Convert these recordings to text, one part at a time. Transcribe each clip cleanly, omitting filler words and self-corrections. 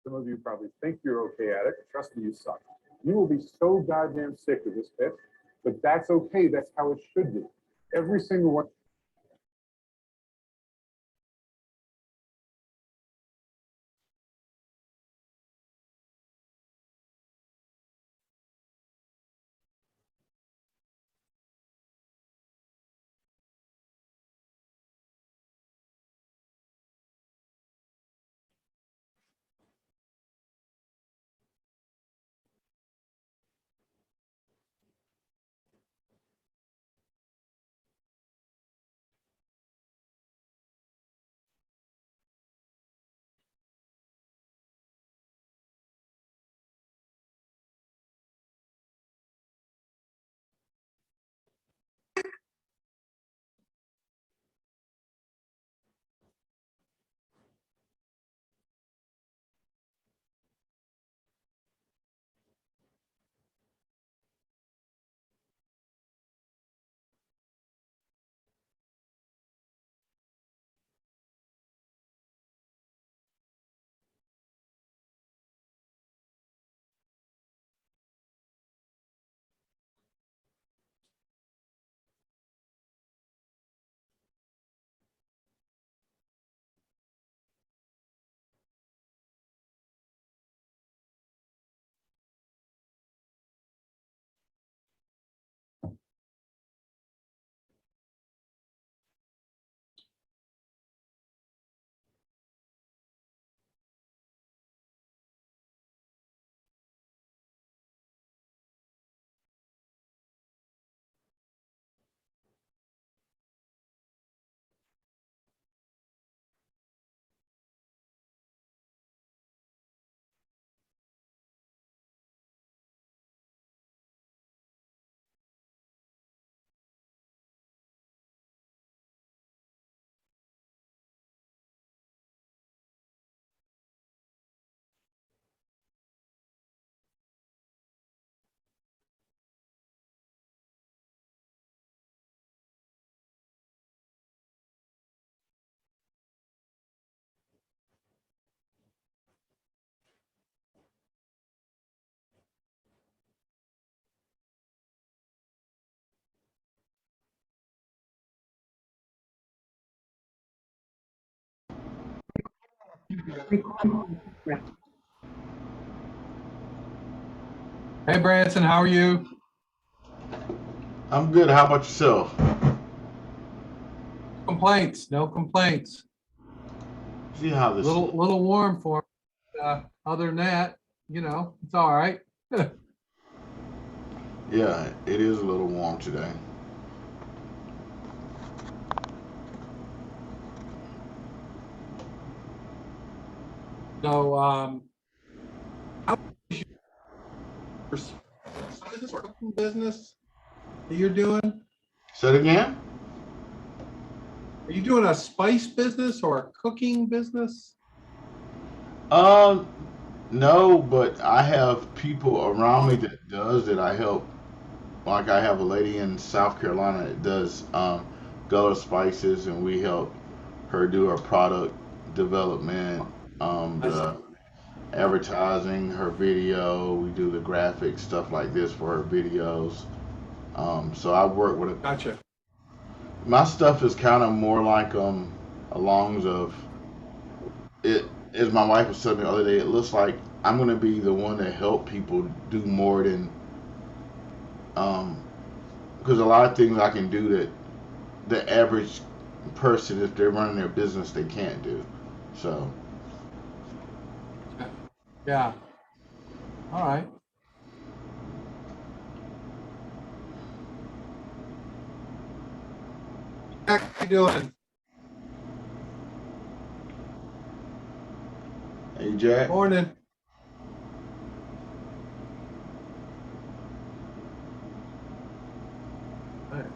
Some of you probably think you're okay at it. Trust me, you suck. You will be so goddamn sick of this bit, but that's okay. That's how it should be. Every single one. Hey Branson, how are you? I'm good. How about yourself? Complaints? No complaints. See how this. Little warm for me. Other than that, it's all right. Yeah, it is a little warm today. So, how is your business or cooking business that you're doing? Say it again. Are you doing a spice business or a cooking business? Um, no, but I have people around me that does that I help. Like I have a lady in South Carolina that does Gullah spices, and we help her do her product development, I see. the advertising, her video. We do the graphics stuff like this for her videos. So I work with a Gotcha. my stuff is kind of more like alongs of it. As my wife was telling me the other day, it looks like I'm gonna be the one that help people do more than um because a lot of things I can do that the average person, if they're running their business, they can't do. So Yeah. All right. How you doing? hey Jack. Morning. All right.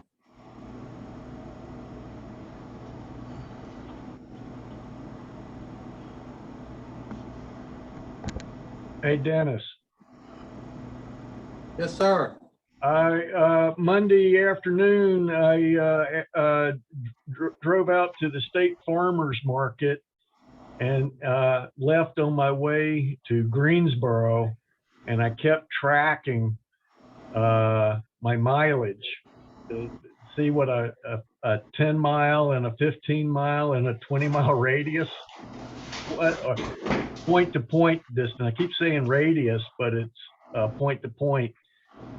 Hey, Dennis. Yes, sir. Monday afternoon, I drove out to the state farmers market and left on my way to Greensboro, and I kept tracking my mileage to see what a 10 mile and a 15 mile and a 20 mile radius, or point to point distance. I keep saying radius, but it's point to point.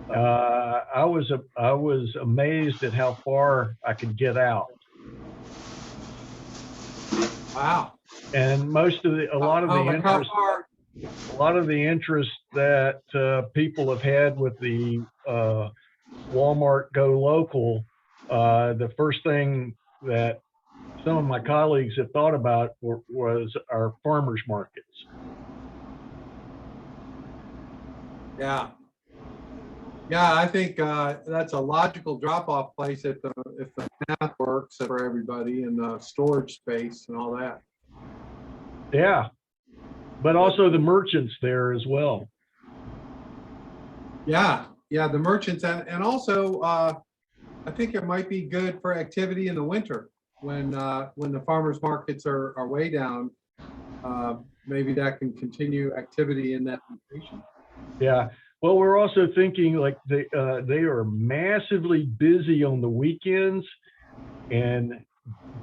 I was amazed at how far I could get out. Wow. And a lot of the interest that people have had with the Walmart Go Local, the first thing that some of my colleagues have thought about was our farmers markets. Yeah. Yeah, I think that's a logical drop-off place if the math works for everybody and the storage space and all that. Yeah, but also the merchants there as well. Yeah, the merchants and also I think it might be good for activity in the winter when the farmers markets are way down. Maybe that can continue activity in that location. Yeah. Well, we're also thinking like they are massively busy on the weekends and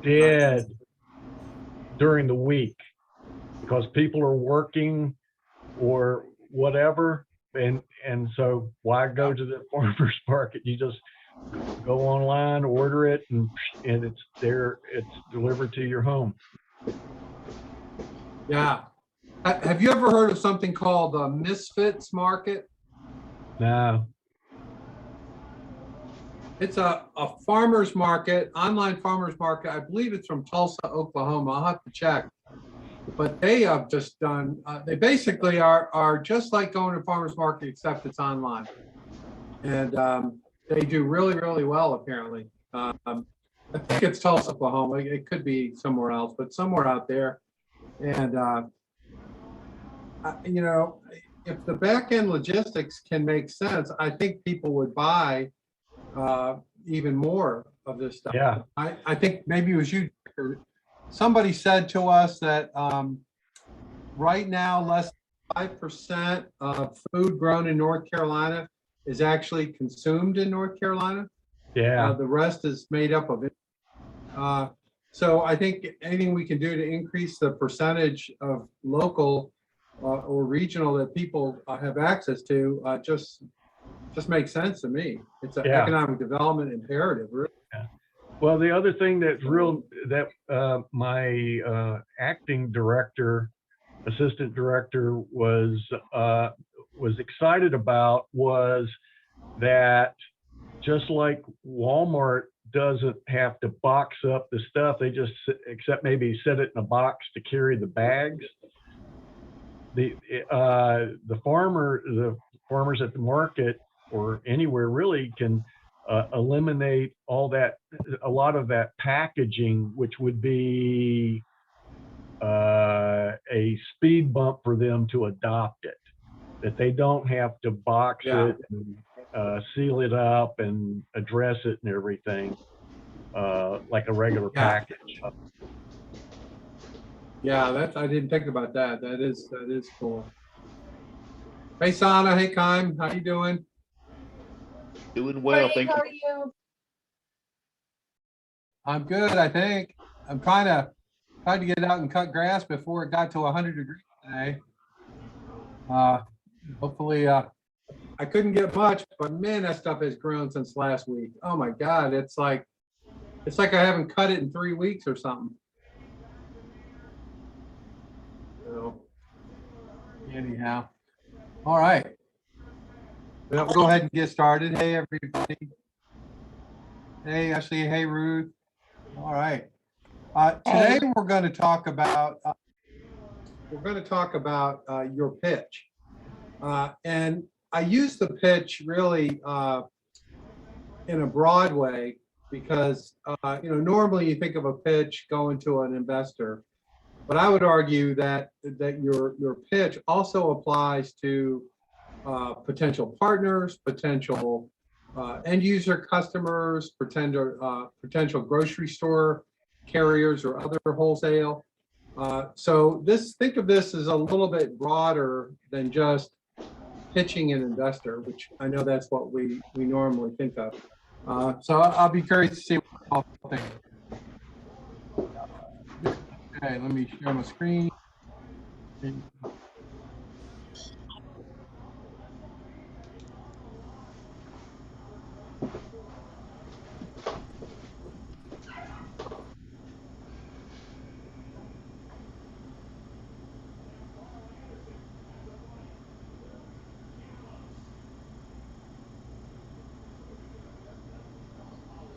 dead during the week because people are working or whatever. And so why go to the farmers market? You just go online, order it, and it's there. It's delivered to your home. Yeah. Have you ever heard of something called the Misfits Market? No. It's a farmer's market, online farmer's market. I believe it's from Tulsa, Oklahoma. I'll have to check. But they have just done, they basically are just like going to farmer's market, except it's online. And they do really, really well, apparently. I think it's Tulsa, Oklahoma. It could be somewhere else, but somewhere out there. And, you know, if the back end logistics can make sense, I think people would buy even more of this stuff. Yeah. I think maybe it was you, somebody said to us that right now less than 5% of food grown in North Carolina is actually consumed in North Carolina. Yeah. The rest is made up of it. So I think anything we can do to increase the percentage of local or regional that people have access to just makes sense to me. It's an economic development imperative, really. Yeah. Well, the other thing that's my acting director, assistant director was excited about was that just like Walmart doesn't have to box up the stuff, they just except maybe set it in a box to carry the bags. The farmers at the market or anywhere really can eliminate a lot of that packaging, which would be a speed bump for them to adopt it. That they don't have to box it and seal it up and address it and everything like a regular package. Yeah, I didn't think about that. That is cool. Hey Sana, hey Kaim, how you doing? Doing well, Great, thank how you. are you? I'm good, I think. I'm trying to get out and cut grass before it got to 100 degrees today. Hopefully, I couldn't get much, but man, that stuff has grown since last week. Oh my God, it's like I haven't cut it in 3 weeks or something. So, anyhow, all right. We'll go ahead and get started. Hey, everybody. Hey, Ashley. Hey, Ruth. All right. Today we're going to talk about your pitch, and I use the pitch really in a broad way because normally you think of a pitch going to an investor, but I would argue that your pitch also applies to potential partners, potential end user customers, potential grocery store carriers or other wholesale. So think of this as a little bit broader than just pitching an investor, which I know that's what we normally think of. So I'll be curious to see what you all think. Okay, let me share my screen.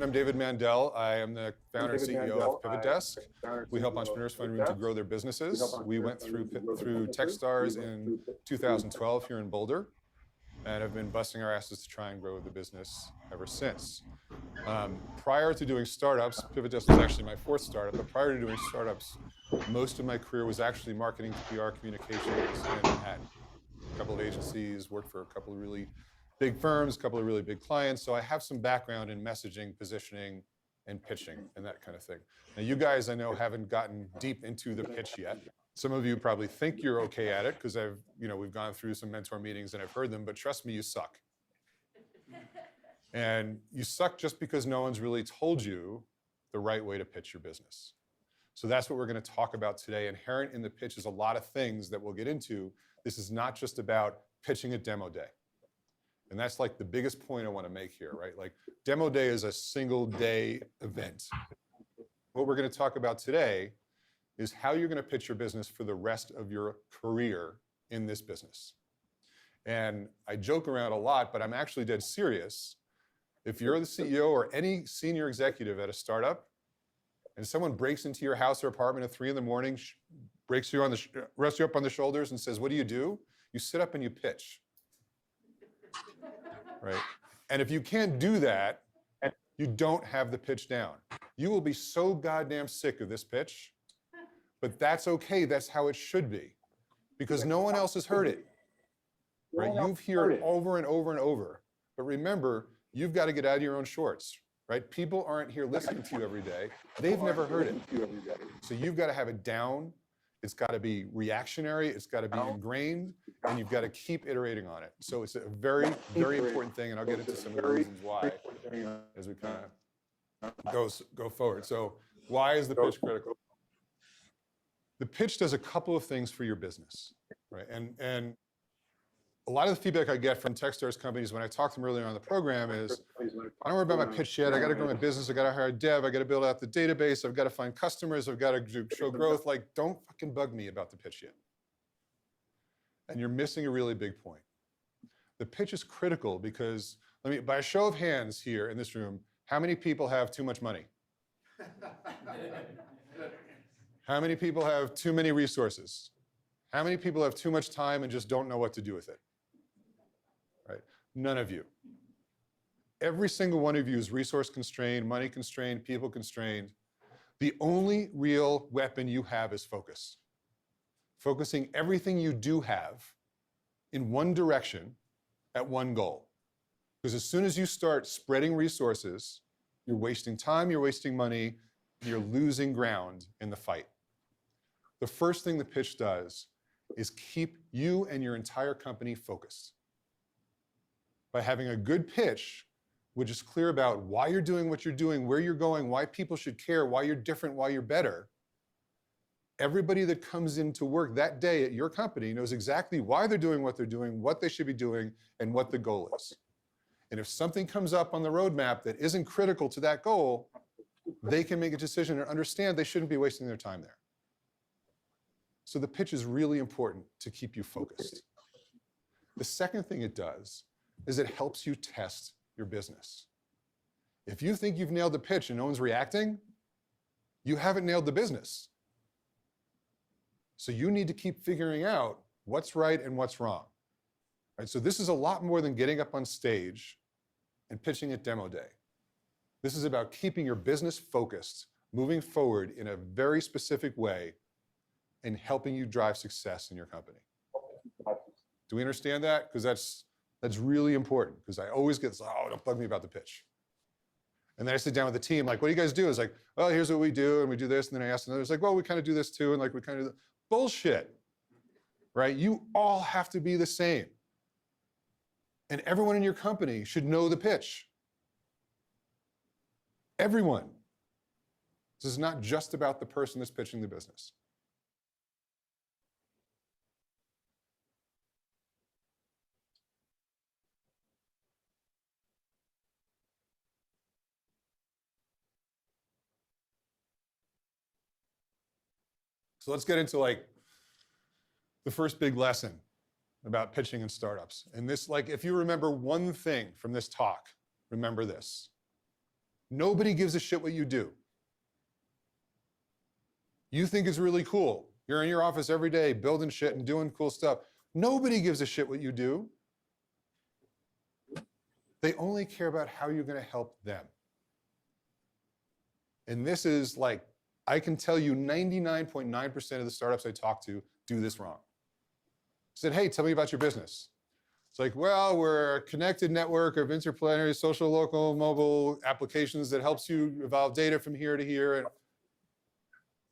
I'm David Mandel. I am the founder and CEO of Pivot Desk. We help entrepreneurs find room to grow their businesses. We went through Techstars in 2012 here in Boulder and have been busting our asses to try and grow the business ever since. Prior to doing startups, Pivot Desk was actually my fourth startup, but prior to doing startups, most of my career was actually marketing, PR, communications in Manhattan. A couple of agencies, worked for a couple of really big firms, a couple of really big clients. So I have some background in messaging, positioning, and pitching, and that kind of thing. Now, you guys, I know, haven't gotten deep into the pitch yet. Some of you probably think you're okay at it because we've gone through some mentor meetings and I've heard them, but trust me, you suck. And you suck just because no one's really told you the right way to pitch your business. So that's what we're going to talk about today. Inherent in the pitch is a lot of things that we'll get into. This is not just about pitching a demo day. And that's like the biggest point I want to make here, right? Like demo day is a single day event. What we're going to talk about today is how you're going to pitch your business for the rest of your career in this business. And I joke around a lot, but I'm actually dead serious. If you're the CEO or any senior executive at a startup and someone breaks into your house or apartment at 3 a.m, rests you up on the shoulders and says, "What do? You sit up and you pitch." Right? And if you can't do that, you don't have the pitch down. You will be so goddamn sick of this pitch, but that's okay. That's how it should be because no one else has heard it. Right? You've heard it over and over and over. But remember, you've got to get out of your own shorts. Right? People aren't here listening to you every day. They've never heard it. So you've got to have it down. It's got to be reactionary. It's got to be ingrained, and you've got to keep iterating on it. So it's a very, very important thing, and I'll get into some of the reasons why as we kind of go forward. So why is the pitch critical? The pitch does a couple of things for your business, right? And a lot of the feedback I get from Techstars companies when I talked to them earlier on the program is, I don't worry about my pitch yet. I got to grow my business. I got to hire a dev. I got to build out the database. I've got to find customers. I've got to show growth. Like, don't fucking bug me about the pitch yet. And you're missing a really big point. The pitch is critical because, by a show of hands here in this room, how many people have too much money? How many people have too many resources? How many people have too much time and just don't know what to do with it? Right? None of you. Every single one of you is resource constrained, money constrained, people constrained. The only real weapon you have is focus. Focusing everything you do have in one direction at one goal. Because as soon as you start spreading resources, you're wasting time, you're wasting money, you're losing ground in the fight. The first thing the pitch does is keep you and your entire company focused. By having a good pitch, which is clear about why you're doing what you're doing, where you're going, why people should care, why you're different, why you're better, everybody that comes into work that day at your company knows exactly why they're doing what they're doing, what they should be doing, and what the goal is. And if something comes up on the roadmap that isn't critical to that goal, they can make a decision and understand they shouldn't be wasting their time there. So the pitch is really important to keep you focused. The second thing it does is it helps you test your business. If you think you've nailed the pitch and no one's reacting, you haven't nailed the business. So you need to keep figuring out what's right and what's wrong. Right? So this is a lot more than getting up on stage and pitching at demo day. This is about keeping your business focused, moving forward in a very specific way, and helping you drive success in your company. Do we understand that? Because that's really important, because I always get, oh, don't bug me about the pitch. And then I sit down with the team, like, what do you guys do? It's like, well, here's what we do, and we do this. And then I ask another, it's like, well, we kind of do this too, and like we kind of bullshit, right? You all have to be the same. And everyone in your company should know the pitch. Everyone. This is not just about the person that's pitching the business. So let's get into like the first big lesson about pitching in startups. And this, like, if you remember one thing from this talk, remember this. Nobody gives a shit what you do. You think it's really cool. You're in your office every day building shit and doing cool stuff. Nobody gives a shit what you do. They only care about how you're going to help them. And this is like, I can tell you 99.9% of the startups I talk to do this wrong. I said, hey, tell me about your business. It's like, well, we're a connected network of interplanetary social, local, mobile applications that helps you evolve data from here to here. And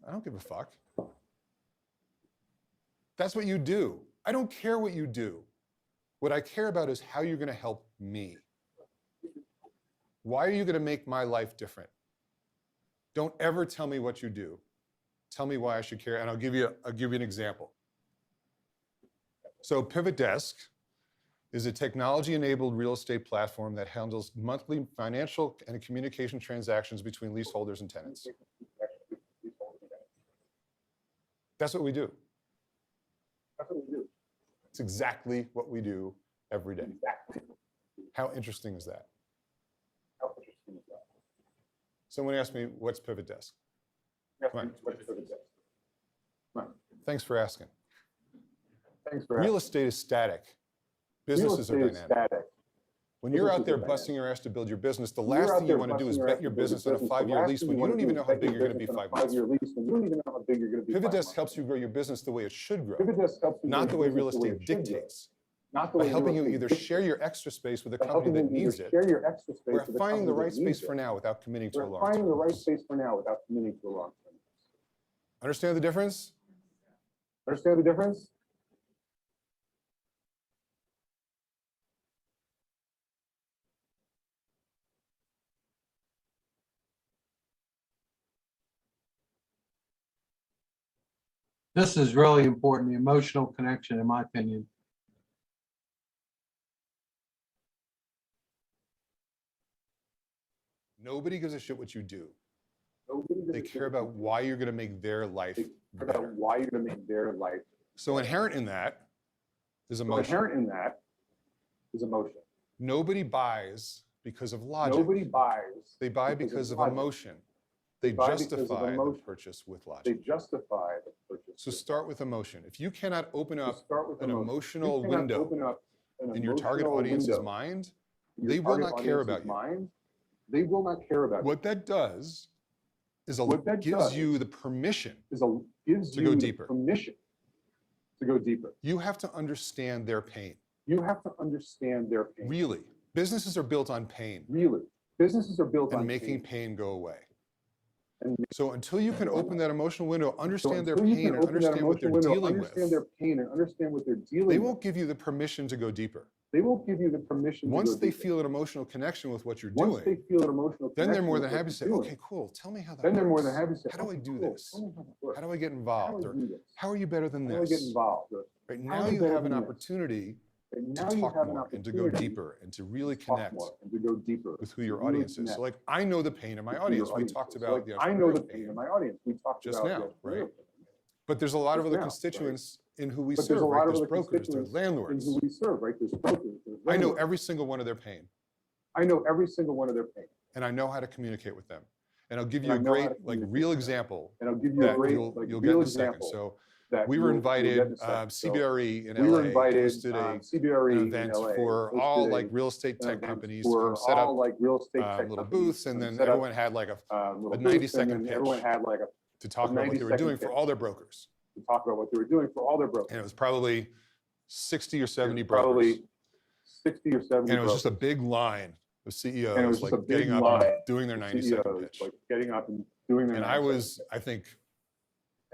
I don't give a fuck. That's what you do. I don't care what you do. What I care about is how you're going to help me. Why are you going to make my life different? Don't ever tell me what you do. Tell me why I should care, and I'll give you an example. So Pivot Desk is a technology-enabled real estate platform that handles monthly financial and communication transactions between leaseholders and tenants. That's what we do. That's what we do. It's exactly what we do every day. Exactly. How interesting is that? How interesting is that? Someone asked me, what's Pivot Desk? Yes, Come on. what's Pivot Desk? Come on. Thanks for asking. Thanks for Real asking. estate is static. Real Businesses are estate is dynamic. static. When you're out Businesses there are busting your ass to build your business, the When you're last out thing there you want to do is busting your bet ass your to build business on a business, the 5-year last lease thing when you wanna don't do even is know how bet big your you're going to be business on 5 a months. 5-year lease when you don't even know how big you're going to be. Pivot 5 Desk months. helps you grow your business the way it should grow, Pivot Desk helps you not grow the way your real business the way estate it should grow. dictates. Not the By way helping you real either estate share your extra space with a By company helping that you needs either it, share your extra space or with a finding the company right that needs space for it. now without committing to a We're long finding the term right lease. space for now without committing to a long-term lease. Understand the difference? Understand the difference? This is really important, the emotional connection, in my opinion. Nobody gives a shit what you do. Nobody gives They a shit care what about why you're going to make their life They care about better. why you're going to make their life. So inherent in that is So emotion. inherent in that is emotion. Nobody buys because of logic. Nobody buys. They buy because of logic. emotion. They buy because of justify the emotion. purchase with They logic. justify the purchase. So start with emotion. If you cannot open So up start with an emotion. emotional You cannot window open up an in your target emotional audience's window mind, in your they will target not care audience's about you. mind, they will not care about What that does is What that gives does you the permission. you. Gives to you go the deeper. permission to go deeper. You have to understand their pain. You have to understand their pain. Really. Businesses are built on pain Really. Businesses are built and on making pain. pain go away. And So until you can open that emotional window, so understand their until you pain can and open that understand what they're emotional window, dealing with, understand their pain and understand what they're dealing they with. won't give you the permission to go deeper. They won't give you the permission Once to go they deeper. feel an emotional connection with what you're Once they doing, feel an emotional then they're connection more with than what happy to say, you're doing, okay, cool, tell me how that then they're more works. than happy to say, How do I "Okay, do cool. this? Tell me how that works. How do I get How do involved? I Or do this? how are you better than How do I get this? involved? Or Right how now am I you better have an than this? opportunity And to now you talk have an more and to go opportunity deeper and to really to talk connect more and to go deeper with who your really audience is. connect So like, I know the pain of my with who audience. your We audience talked is. about Like, the I know the entrepreneurial pain pain of my audience. We talked just about now, the right? entrepreneurial pain. But there's a lot of Just other now, constituents in who we But serve, there's a right? lot of There's other brokers, there's constituents in landlords. who we serve, right? There's brokers, there's I know landlords. every single one of their pain, I know every single one of their pain. and I know how to communicate with them. And I'll give And you I a know how great, to like, communicate real with them. example And I'll give you a that great, you'll like, get real in a second. example So that we were you'll get invited, in a second. So CBRE in we were LA invited, hosted CBRE an in event LA for hosted all a- like real estate an tech event companies to for come set all, up like real estate tech little companies booths, and to then set up, everyone had like little a booths, 90-second and then everyone pitch had like to talk about what they were 90-second doing for pitch. all their brokers. to talk about what they were doing for all their brokers. And it was probably 60 or 70 Probably brokers. 60 or 70 And it was just a brokers. big line of And it CEOs was just a like big getting up line. and doing their 90-second CEOs, pitch. like getting up and doing their. And I was, I think,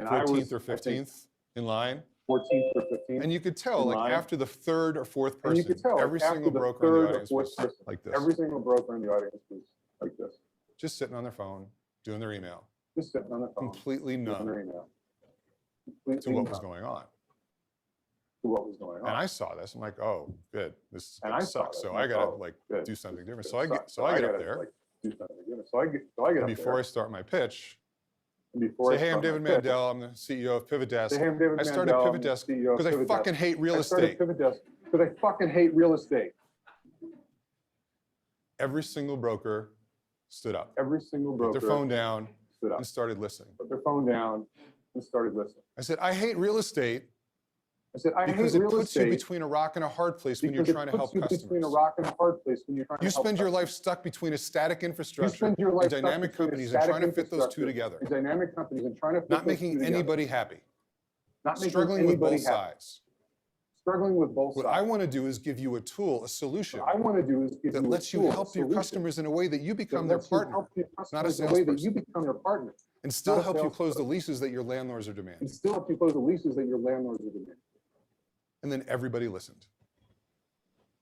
14th or 15th in line. 14th or 15th. And you could tell, in like line. after the third or fourth And you person, could tell, like, every after single the broker in third the or audience fourth was person, like this, Every single broker in the audience was like this, just sitting on their phone, doing their email, just sitting on the phone. completely doing numb their email. to Completely what was numb going on. to what was going on. And I saw this. I'm like, oh, good. This And I saw sucks. this. So I'm I like, gotta oh, like good. do something different. This So I get sucks. so I get up gotta, there. like, do something different. So I get And up before there. I start my pitch, And before say, I hey, I'm start my David pitch, Mandel. I'm the CEO of Pivot Desk. Say, hey, I'm David I started Mandel, Pivot I'm the Desk CEO of because I Pivot fucking Desk. hate real I started estate. Pivot Desk because I fucking hate real estate. Every single broker stood up, Every single put broker their phone down, stood up, and started listening. put their phone down, and started listening. I said, I hate real estate I said, I because hate it real puts you estate between a rock and a hard place when you're because it trying to puts help you customers. between a rock and a hard place when you're trying You to help spend your customers. life stuck between a static You infrastructure spend your and life stuck dynamic between a companies and static trying to fit those two infrastructure together, and dynamic companies and trying to fit not those two making together. anybody happy, Not making struggling with anybody both happy. sides. Struggling with both What sides. I want to do is give you a tool, a solution What I want to do is give that you a lets you tool, a help your solution customers in a way that you that become their lets you partner help your not a customers in a way that you salesperson. become their partner, and still not a help you close the salesperson. leases that your landlords are demanding. and still help you close the leases that your landlords are demanding. And then everybody listened.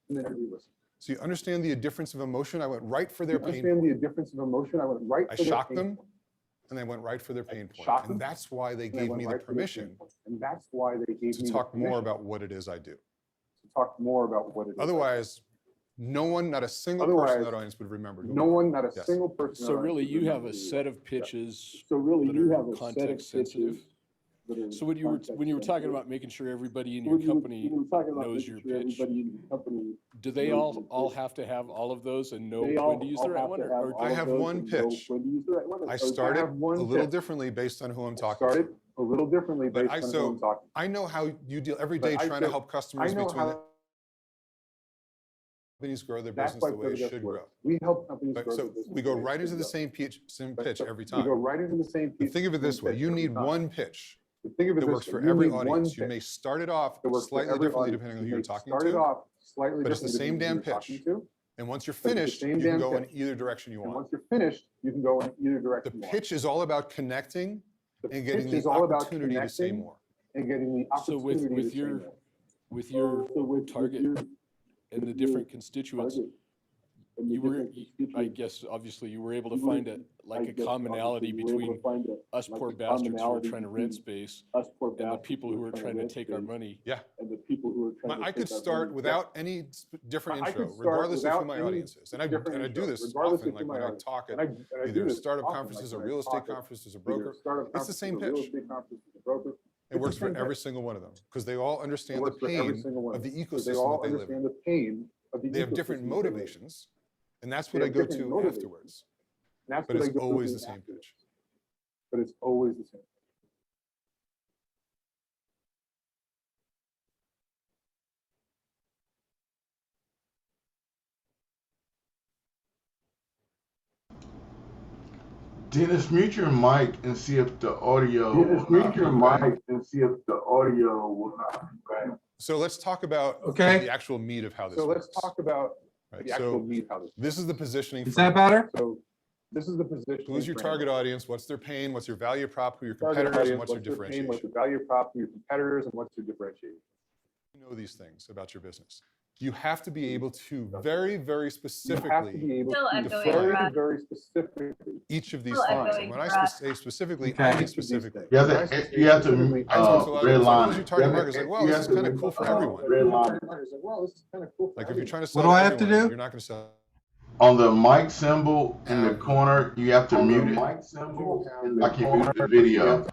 And then everybody listens. So you understand the difference of emotion? I went right for their You pain understand point. the difference of emotion? I went right I for their shocked pain them, point. and they went right for their pain point. shocked them, And that's why they And I gave went me the right for their pain permission point. And that's why they gave to me the talk more permission about what it is I do. to talk more about what it is. Otherwise, no one, not a single person in Otherwise, that audience would remember. who no we were. one, not a Yes. single person. So in our really, audience you would have remember a who set you of pitches So really, that you are have a set of context sensitive. pitches that are So when you were context talking sensitive. about making sure everybody in So your when you were- company when you were talking about knows making your sure pitch, everybody in your company do they knows all your pitch. have to have all of those and know They when to use the all right have one? to have Or all I of have those one and know pitch. when to use the right one. I Or started have one a little pitch. differently based on who I'm I talking to. started a little differently But based I- on so who I'm talking. I know how you deal every But day I trying to feel- help I customers know between how. companies grow their That's business why the way it Pivot should Desk grow. works. We help companies But grow their so business. we go the way it right should into the grow. same But pitch so every We time. go right into the same But pitch. think of it this way, pitch you every need time. one pitch But think of it that this works way, for you every need one audience. You pitch may start it off that works for slightly every differently audience. depending on You who you're may talking start it to. off slightly But it's the differently same than who damn you're talking pitch. to. And once you're But it's the finished, same you can damn go in pitch. either direction you And want. once you're finished, you can go in either The direction you want. pitch is all about connecting The and getting pitch the is all about opportunity to say connecting more. and getting the So opportunity to with say your more. with your So with target your and the with different your constituents, target and the you were, different I constituents, guess, obviously you were able to you were- find a like a guess, commonality obviously, you were able to between find us like poor a bastards who are commonality trying to rent between space us poor and the bastards people who are trying to rent take our space money. Yeah. and the people who are trying to I take could our start money. without any different I could intro, start regardless of who without my any audience is. And I different do intro, this regardless often, of who like my when I audience is. talk at And I do either this startup often, conferences like or when I real estate talk at conferences, a either broker. startup It's the conferences same or real pitch. estate conferences with a broker. It It's works the for same every pitch. single one of them because they all It understand the works for every pain single one of the because they ecosystem all that they live understand in. the pain of the They have different ecosystem that they live in. motivations, and that's They what I have go different to motivations. afterwards. And that's But what it's I go always through the same afterwards. pitch. But it's always the same. Dennis, mute your mic and see if the audio. Dennis, mute your mic and see if the audio will not be bad. So let's talk about Okay. the actual meat of how this So works. let's talk about right? the actual So meat how this. this is the positioning. Is that framework. better? So this is the position. Who's your target audience? What's their pain? What's your value prop? Who are your Target competitors? And audience, what's your their pain, differentiation? what's your value prop, who your competitors, and what's your differentiation. You know these things about your business. You have to be able to very, very You have to specifically be able Still to echoing, define Brad. very specifically. each of these Still things. echoing, And when I Brad. say specifically, Okay. I mean each of these specifically. things. You have When I to, say you have specifically, I talk to a lot of red people, line. who's your target market? It's like, well, this is kind of cool for everyone. Red line. Well, this is kind of cool. for Like if you're everyone. trying to sell What do I have to everyone, do? you're not going to sell. On the mic symbol in the corner, you have to mute it. Mic symbol in the Like you mute the corner. video.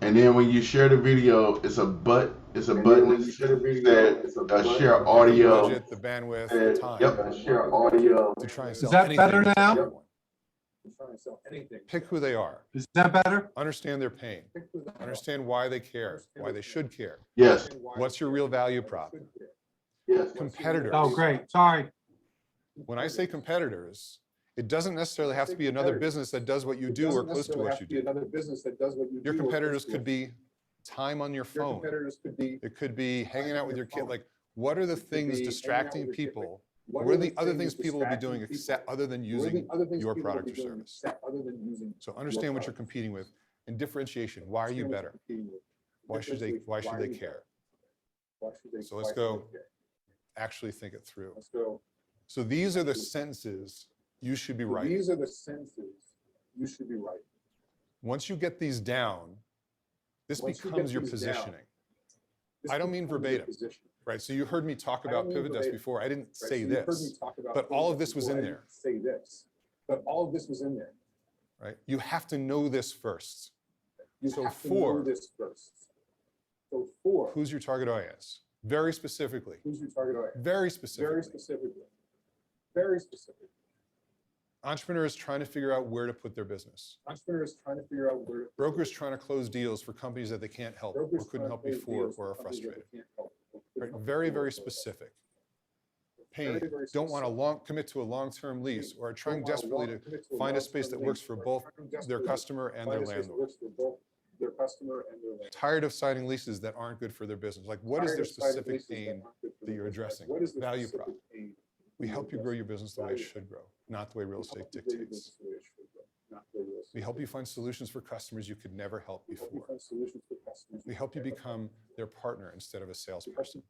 And then when you share the video, it's a button that says share audio. Budget, the bandwidth, the time Yep. Share audio. to try and Is sell that anything better to now? everyone. Trying to sell anything. Pick who they are. Is that better? Understand their pain. Pick who they are. Understand why they care, why they should care. Yes. What's your real value prop? Yes. Competitors. Oh, great. Sorry. When I say competitors, it doesn't necessarily have to be another business that does what you do or close to what you do. Another business that does what you do. Your or close competitors to could what be time on your Your phone. competitors could be. It could be hanging out with your kid. Like, What are the things distracting people? What are the other things people will be doing except other than using your product or service? So understand what you're competing with and differentiation. Why are you better? Why should they care? So let's go actually think it through. So these are the sentences you should be writing. These are the sentences you should be writing. Once you get these down, this becomes your positioning. I don't mean verbatim, right? So you heard me talk about pivot desk before. I didn't say this, but all of this was in there. But all of this was in there. Right? You have to know this first. So for who's your target audience? Very specifically. Who's your target audience? Very specifically. Very specifically. Very specifically. Entrepreneurs trying to figure out where to put their business. Entrepreneurs trying to figure out where. Brokers trying to close deals for companies that they can't help or couldn't help before or are frustrated. Right? Very, very specific. Pain. Don't want to commit to a long-term lease or are trying desperately to find a space that works for both their customer and their landlord. Tired of signing leases that aren't good for their business. Like, what is their specific pain that you're addressing? Value prop. We help you grow your business the way it should grow, not the way real estate dictates. We help you find solutions for customers you could never help before. We help you become their partner instead of a salesperson.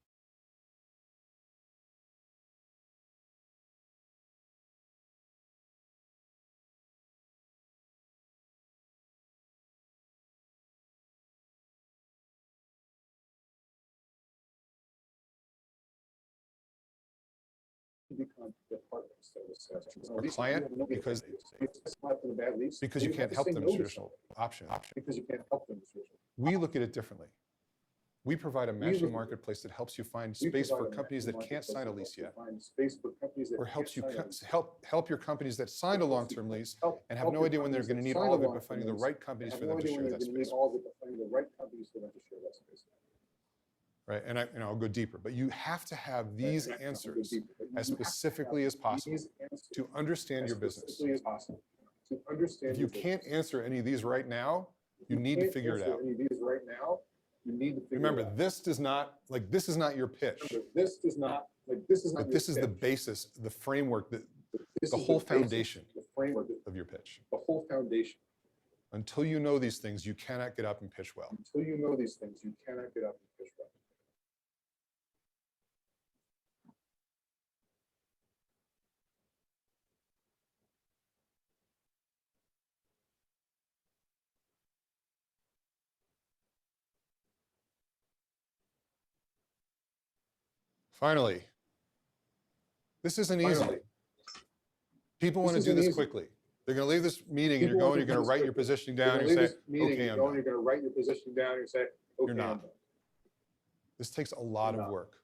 Or client because you can't help them in traditional option. We look at it differently. We provide a matching marketplace that helps you find space for companies that can't sign a lease yet, or helps you help your companies that signed a long-term lease and have no idea when they're going to need all of it, but finding the right companies for them to share that space. Right, and I'll go deeper, but you have to have these answers as specifically as possible to understand your business. If you can't answer any of these right now, you need to figure it out. Remember, this is not your pitch. But this is the basis, the framework, the whole foundation of your pitch. The whole foundation. Until you know these things, you cannot get up and pitch well. Until you know these things, you cannot get up and pitch well. Finally, this isn't easy. People want to do this quickly. They're going to leave this meeting and you're going to write your positioning down and say, okay, I'm done. You're going to write your positioning down and say, okay, you're not. This takes a lot of work,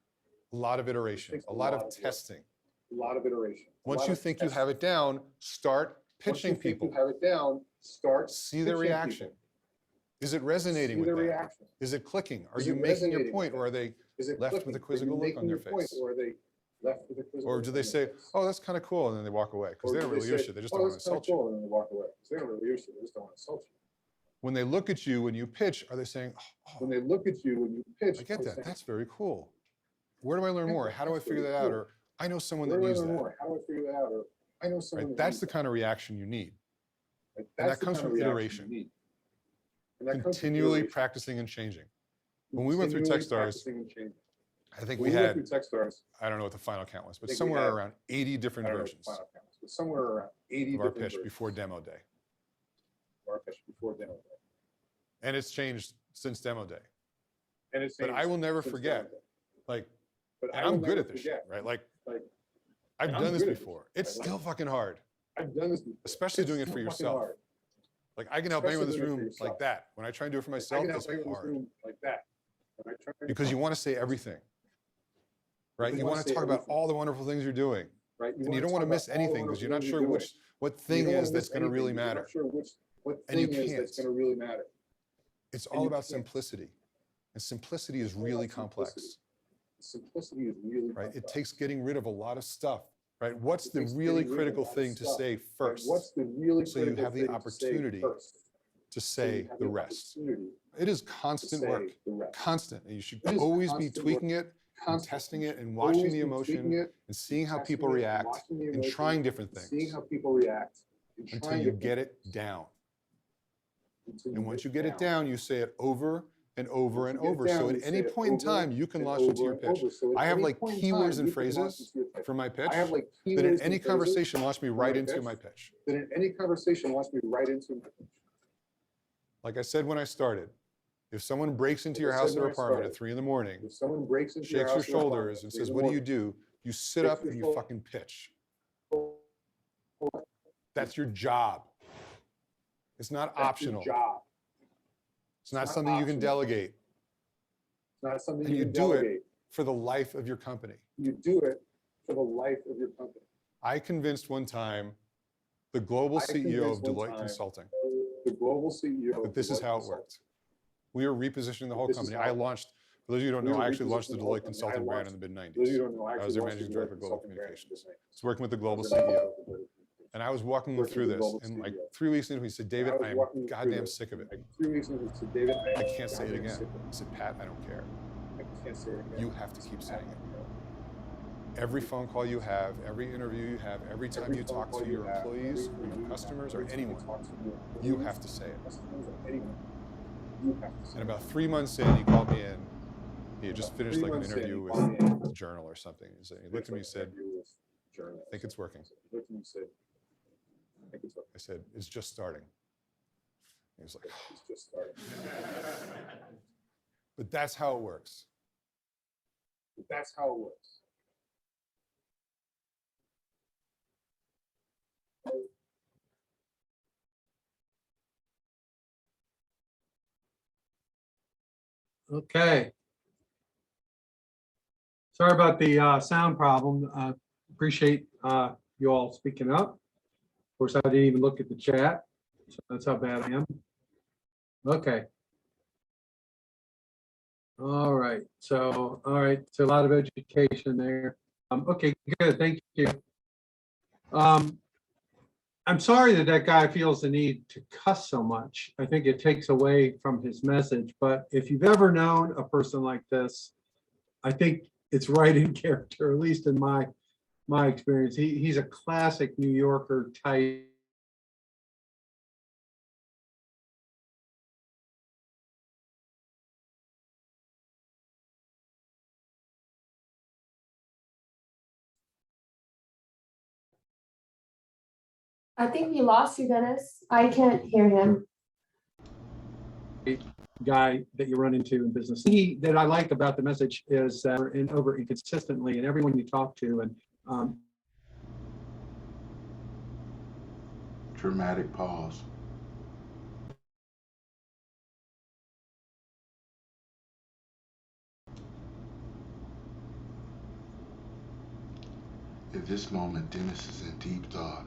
a lot of iteration, a lot of testing. A lot of iteration. Once you think you have it down, start pitching people. Have it down, start see their reaction. Is it resonating with them? Is it clicking? Are you making your point, or are they left with a quizzical look on their face? Or do they say, oh, that's kind of cool, and then they walk away because they don't really use it. They just don't want to insult you. And they walk away because they don't really use it. They just don't want to insult you. When they look at you when you pitch, are they saying, oh, when they look at you when you pitch, I get that. That's very cool. Where do I learn more? How do I figure that out? Or I know someone that needs that. How do I figure that out? Or I know someone. That's the kind of reaction you need. And that comes from iteration. Continually practicing and changing. When we went through Techstars, I think we had, I don't know what the final count was, but somewhere around 80 different versions of our pitch before demo day. And it's changed since demo day. But I will never forget, like, and I'm good at this shit, right? Like, I've done this before. It's still fucking hard. I've done this before. Especially doing it for yourself. Like, I can help anyone in this room like that. When I try and do it for myself, it's hard. Because you want to say everything, right? You want to talk about all the wonderful things you're doing. And you don't want to miss anything because you're not sure what thing is that's going to really matter. And you can't. It's all about simplicity. And simplicity is really complex. Simplicity is really right. It takes getting rid of a lot of stuff. Right. What's the really critical thing to say first? So you have the opportunity to say the rest. It is constant work, constant. And you should always be tweaking it and testing it and watching the emotion and seeing how people react and trying different things until you get it down. And once you get it down, you say it over and over and over. So at any point in time, you can launch into your pitch. I have like keywords and phrases for my pitch that in any conversation launch me right into my pitch. Like I said when I started, if someone breaks into your house or apartment at 3 in the morning, shakes your shoulders and says, "What do? You sit up and you fucking pitch. That's your job. It's not optional. It's not something you can delegate. And you do it for the life of your company. I convinced one time the global CEO of Deloitte Consulting that this is how it worked. We were repositioning the whole company. I launched, for those of you who don't know, I actually launched the Deloitte Consulting brand in the mid-90s. I was their managing director of global communications. I was working with the global CEO. And I was walking him through this, and like 3 weeks into it, he said, "David, I am goddamn sick of it. I can't say it again." I said, "Pat, I don't care. You have to keep saying it. Every phone call you have, every interview you have, every time you talk to your employees or your customers or anyone, you have to say it." And about 3 months in, he called me in. He had just finished like an interview with the Journal or something. He looked at me and said, "I think it's working." I said, "It's just starting." He was like, "Oh." It's just starting. But that's how it works. Okay. Sorry about the sound problem. Appreciate you all speaking up. Of course, I didn't even look at the chat, so that's how bad I am. Okay. All right. So a lot of education there. Okay, good. Thank you. I'm sorry that guy feels the need to cuss so much. I think it takes away from his message. But if you've ever known a person like this, I think it's right in character, at least in my experience. He's a classic New Yorker type. I think we lost you, Dennis. I can't hear him. Guy that you run into in business. That I like about the message is that we're over inconsistently, and everyone you talk to, and Dramatic pause. At this moment, Dennis is in deep thought.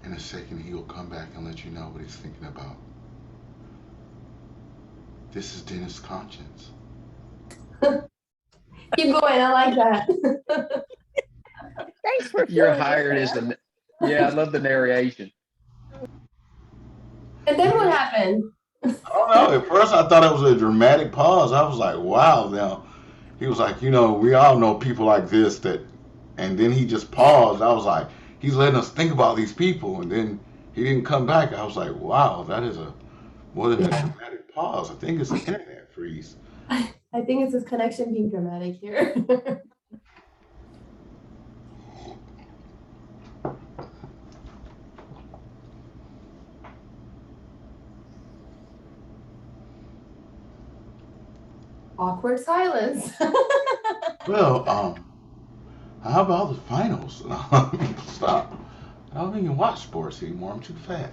In a second, he will come back and let you know what he's thinking about. This is Dennis' conscience. Keep going. I like that. Thanks for You're filling hired us as in. the. Yeah, I love the narration. And then what happened? I don't know. At first, I thought it was a dramatic pause. I was like, wow. Now, he was like, we all know people like this that, and then he just paused. I was like, he's letting us think about these people. And then he didn't come back. I was like, wow, that is more than a dramatic pause. I think it's an internet freeze. I think it's his connection being dramatic here. Awkward silence. Well, how about the finals? Stop. I don't even watch sports anymore. I'm too fat.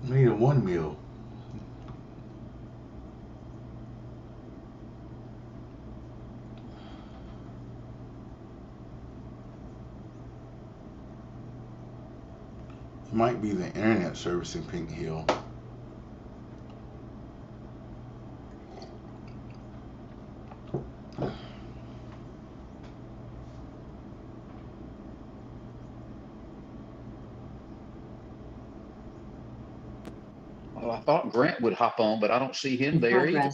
I need a one meal. It might be the internet service in Pink Hill. Well, I thought Grant would hop on, but I don't see him there either.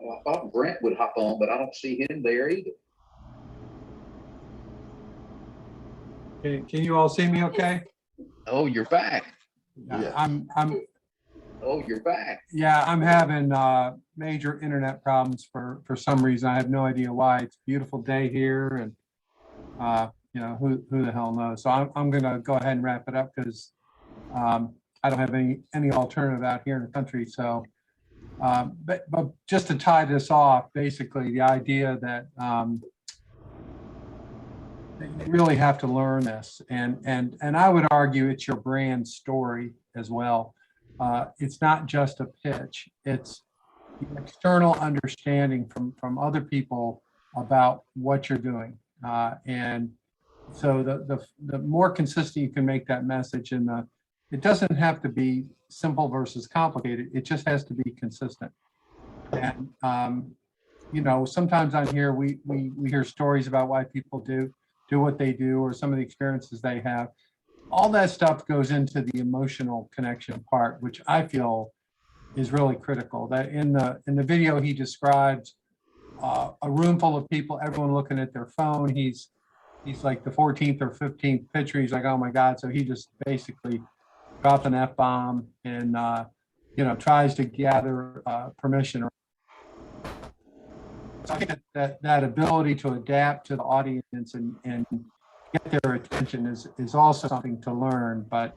Well, I thought Brent would hop on, but I don't see him there either. Can you all see me okay? Oh, you're back. Yeah. I'm Oh, you're back. Yeah, I'm having major internet problems for some reason. I have no idea why. It's a beautiful day here, and you know, who the hell knows. So I'm gonna go ahead and wrap it up because I don't have any alternative out here in the country. So, but just to tie this off, basically the idea that you really have to learn this, and I would argue it's your brand story as well. It's not just a pitch, it's the external understanding from other people about what you're doing. And so the more consistent you can make that message, and it doesn't have to be simple versus complicated, it just has to be consistent. And you know, sometimes on here we hear stories about why people do what they do, or some of the experiences they have. All that stuff goes into the emotional connection part, which I feel is really critical. That in the video he describes a room full of people, everyone looking at their phone. He's like the 14th or 15th pitcher. He's like, oh my God. So he just basically dropped an F-bomb and you know, tries to gather permission. So I think that ability to adapt to the audience and get their attention is also something to learn. But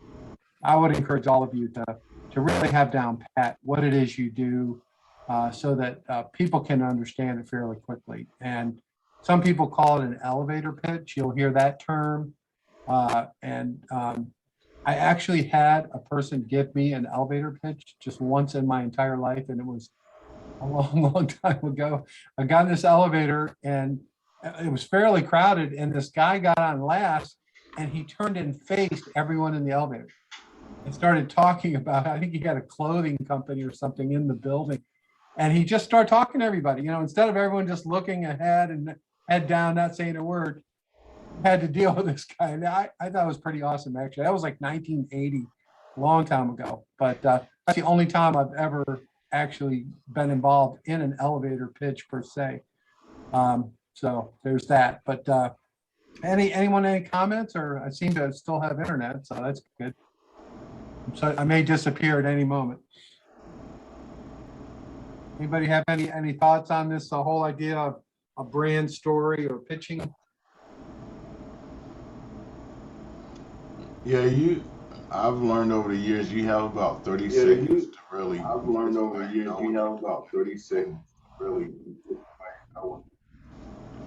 I would encourage all of you to really have down pat what it is you do, so that people can understand it fairly quickly. And some people call it an elevator pitch. You'll hear that term. I actually had a person give me an elevator pitch just once in my entire life, and it was a long time ago. I got in this elevator and it was fairly crowded, and this guy got on last, and he turned and faced everyone in the elevator and started talking about, I think he had a clothing company or something in the building. And he just started talking to everybody, you know, instead of everyone just looking ahead and head down, not saying a word, had to deal with this guy. And I thought it was pretty awesome, actually. That was like 1980, a long time ago. But that's the only time I've ever actually been involved in an elevator pitch per se. So there's that. But anyone, any comments? Or I seem to still have internet, so that's good. So I may disappear at any moment. Anybody have any thoughts on this whole idea of a brand story or pitching? Yeah, I've learned over the years you have about 30 seconds to really. I've learned over the years you have about 30 seconds to really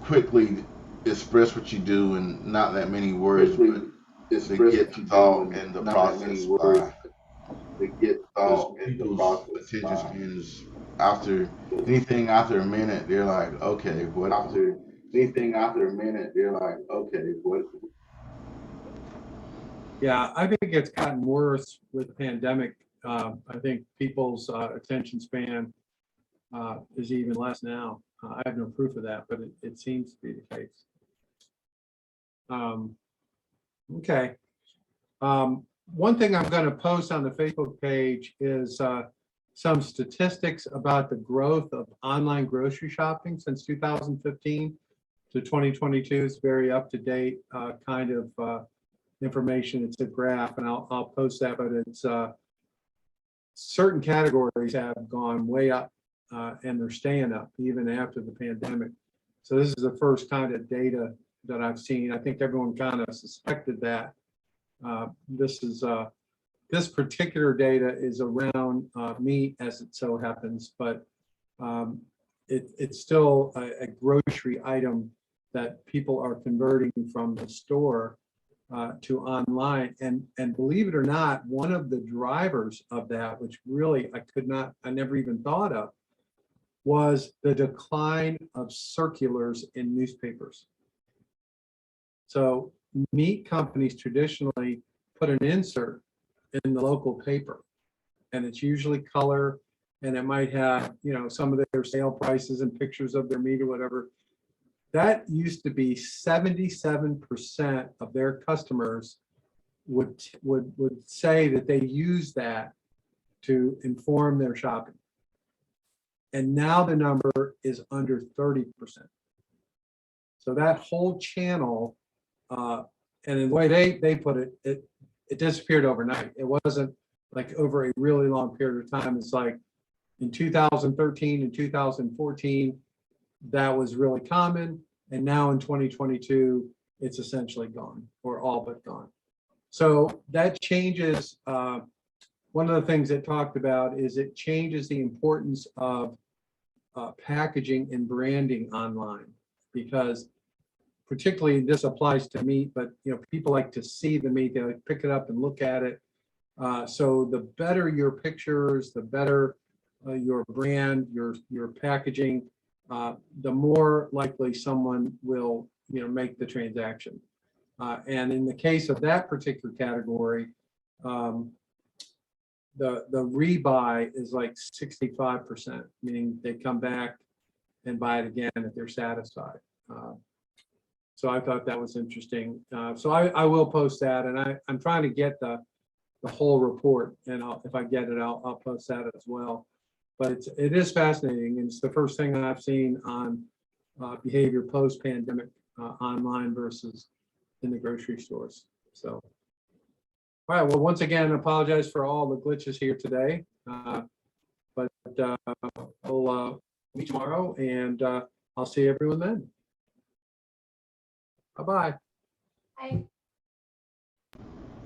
quickly express what you do and not that many words, but to get the thought and the process to get thought and the process. Attention spans after anything after a minute, they're like, okay, what? After anything after a minute, they're like, okay, what? Yeah, I think it's gotten worse with the pandemic. I think people's attention span is even less now. I have no proof of that, but it seems to be the case. Okay. One thing I'm going to post on the Facebook page is some statistics about the growth of online grocery shopping since 2015 to 2022. It's very up to date kind of information. It's a graph, and I'll post that, but it's certain categories have gone way up and they're staying up even after the pandemic. So this is the first kind of data that I've seen. I think everyone kind of suspected that. This particular data is around meat, as it so happens, but it's still a grocery item that people are converting from the store to online. And believe it or not, one of the drivers of that, which really I never even thought of, was the decline of circulars in newspapers. So meat companies traditionally put an insert in the local paper, and it's usually color, and it might have, you know, some of their sale prices and pictures of their meat or whatever. That used to be 77% of their customers would say that they use that to inform their shopping. And now the number is under 30%. So that whole channel, and the way they put it, it disappeared overnight. It wasn't like over a really long period of time. It's like in 2013 and 2014, that was really common. And now in 2022, it's essentially gone or all but gone. So that changes. One of the things it talked about is it changes the importance of packaging and branding online, because particularly this applies to meat, but people like to see the meat, they like pick it up and look at it. So the better your pictures, the better your brand, your packaging, the more likely someone will make the transaction. And in the case of that particular category, the rebuy is like 65%, meaning they come back and buy it again if they're satisfied. So I thought that was interesting. So I will post that, and I'm trying to get the whole report, and if I get it, I'll post that as well. But it is fascinating, and it's the first thing I've seen on behavior post-pandemic online versus in the grocery stores. So, all right. Well, once again, I apologize for all the glitches here today, but we'll meet tomorrow, and I'll see everyone then. Bye-bye. Bye.